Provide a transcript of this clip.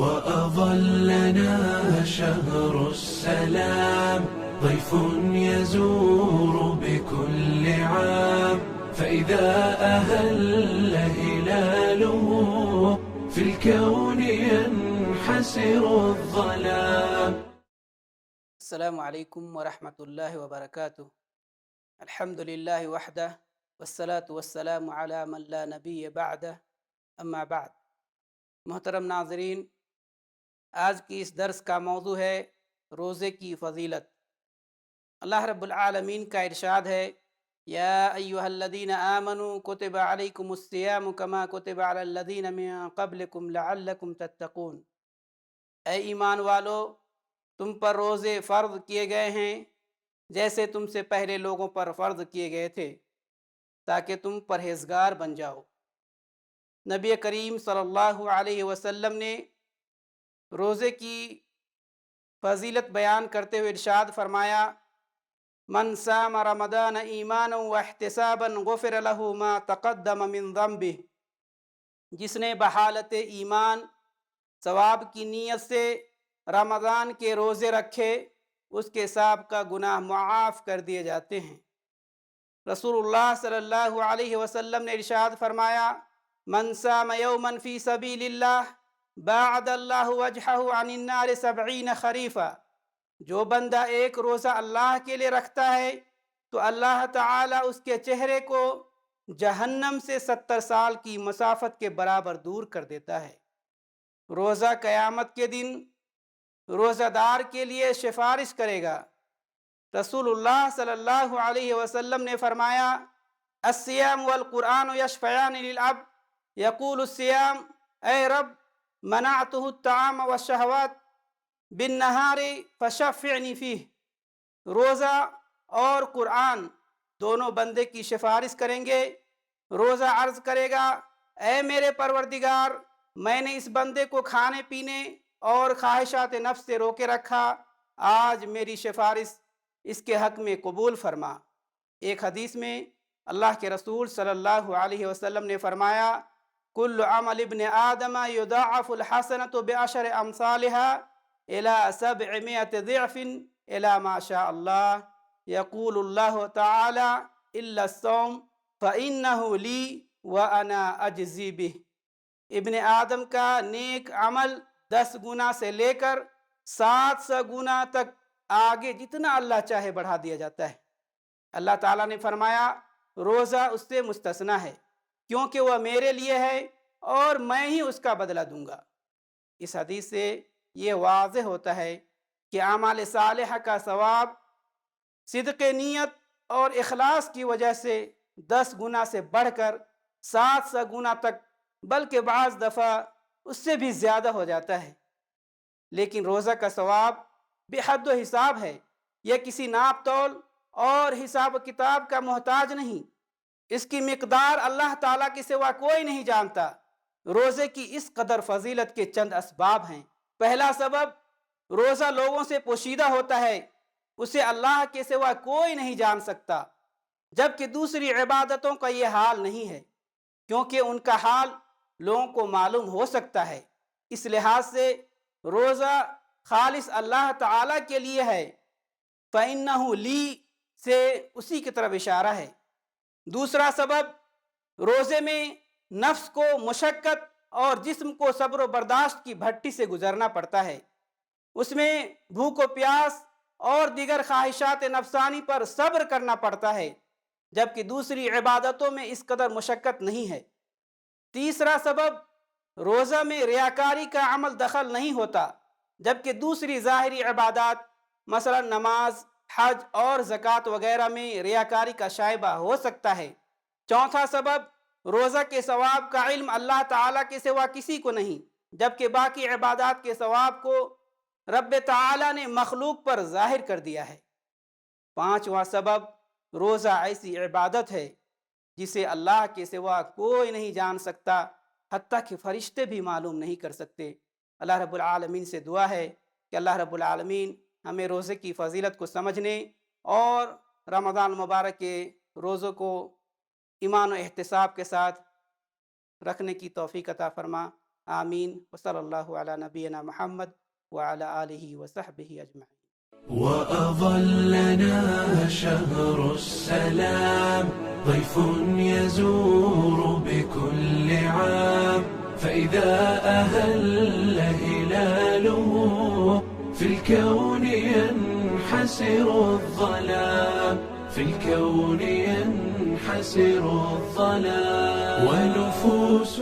وأظلنا شهر السلام ضيف يزور بكل عام فإذا أهل هلاله في الكون ينحسر الظلام. السلام علیکم ورحمۃ اللہ وبرکاتہ. الحمد للہ وحدہ والصلاة والسلام علی من لا نبی بعدہ اما بعد. محترم ناظرین، آج کی اس درس کا موضوع ہے روزے کی فضیلت. اللہ رب العالمین کا ارشاد ہے، یا ایہا الذین آمنوا کتب علیکم الصیام کما کتب علی الذین من قبلکم لعلکم تتقون. اے ایمان والو، تم پر روزے فرض کیے گئے ہیں جیسے تم سے پہلے لوگوں پر فرض کیے گئے تھے تاکہ تم پرہیزگار بن جاؤ. نبی کریم صلی اللہ علیہ وسلم نے روزے کی فضیلت بیان کرتے ہوئے ارشاد فرمایا، من صام رمضان ایمانا واحتسابا غفر له ما تقدم من ذنبه. جس نے بحالت ایمان ثواب کی نیت سے رمضان کے روزے رکھے اس کے سابقہ گناہ معاف کر دیے جاتے ہیں. رسول اللہ صلی اللہ علیہ وسلم نے ارشاد فرمایا، من صام یوما فی سبیل اللہ باعد اللہ وجہہ عن النار 70 خریفا. جو بندہ ایک روزہ اللہ کے لیے رکھتا ہے تو اللہ تعالی اس کے چہرے کو جہنم سے 70 سال کی مسافت کے برابر دور کر دیتا ہے. روزہ قیامت کے دن روزہ دار کے لیے سفارش کرے گا. رسول اللہ صلی اللہ علیہ وسلم نے فرمایا، الصیام والقرآن یشفعان للعبد یقول الصیام اے رب منعته الطعام والشہوات بالنہار فشفعنی فیہ. روزہ اور قرآن دونوں بندے کی سفارش کریں گے. روزہ عرض کرے گا، اے میرے پروردگار، میں نے اس بندے کو کھانے پینے اور خواہشات نفس سے روکے رکھا، آج میری سفارش اس کے حق میں قبول فرما. ایک حدیث میں اللہ کے رسول صلی اللہ علیہ وسلم نے فرمایا، کل عمل ابن آدم یضاعف الحسنۃ بعشر امثالها الى 700 ضعف الى ما شاء اللہ. یقول اللہ تعالی الا الصوم فانہ لی وانا اجزی بہ. ابن آدم کا نیک عمل 10 گنا سے لے کر 700 گنا تک آگے جتنا اللہ چاہے بڑھا دیا جاتا ہے. اللہ تعالیٰ نے فرمایا روزہ اس سے مستثنی ہے کیونکہ وہ میرے لیے ہے اور میں ہی اس کا بدلہ دوں گا. اس حدیث سے یہ واضح ہوتا ہے کہ اعمال صالحہ کا ثواب صدق نیت اور اخلاص کی وجہ سے 10 گنا سے بڑھ کر 700 گنا تک بلکہ بعض دفعہ اس سے بھی زیادہ ہو جاتا ہے. لیکن روزہ کا ثواب بے حد و حساب ہے. یہ کسی ناپ تول اور حساب و کتاب کا محتاج نہیں. اس کی مقدار اللہ تعالیٰ کے سوا کوئی نہیں جانتا. روزے کی اس قدر فضیلت کے چند اسباب ہیں. پہلا سبب، روزہ لوگوں سے پوشیدہ ہوتا ہے، اسے اللہ کے سوا کوئی نہیں جان سکتا. جبکہ دوسری عبادتوں کا یہ حال نہیں ہے کیونکہ ان کا حال لوگوں کو معلوم ہو سکتا ہے. اس لحاظ سے روزہ خالص اللہ تعالیٰ کے لیے ہے. فَإِنَّهُ لِي سے اسی کی طرف اشارہ ہے. دوسرا سبب، روزے میں نفس کو مشقت اور جسم کو صبر و برداشت کی بھٹی سے گزرنا پڑتا ہے. اس میں بھوک و پیاس اور دیگر خواہشات نفسانی پر صبر کرنا پڑتا ہے، جبکہ دوسری عبادتوں میں اس قدر مشقت نہیں ہے. تیسرا سبب، روزہ میں ریاکاری کا عمل دخل نہیں ہوتا، جبکہ دوسری ظاہری عبادات مثلا نماز، حج اور زکوٰۃ وغیرہ میں ریاکاری کا شائبہ ہو سکتا ہے. چوتھا سبب، روزہ کے ثواب کا علم اللہ تعالیٰ کے سوا کسی کو نہیں، جبکہ باقی عبادات کے ثواب کو رب تعالیٰ نے مخلوق پر ظاہر کر دیا ہے. پانچواں سبب، روزہ ایسی عبادت ہے جسے اللہ کے سوا کوئی نہیں جان سکتا، حتیٰ کہ فرشتے بھی معلوم نہیں کر سکتے. اللہ رب العالمین سے دعا ہے کہ اللہ رب العالمین ہمیں روزے کی فضیلت کو سمجھنے اور رمضان مبارک کے روزوں کو ایمان و احتساب کے ساتھ رکھنے کی توفیق عطا فرما. آمين. وصلى الله على نبينا محمد وعلى آله وصحبه أجمعين. وأظلنا شهر السلام ضيف يزور بكل عام، فإذا أهل هلاله في الكون ينحسر الظلام، في الكون ينحسر الظلام، ونفوس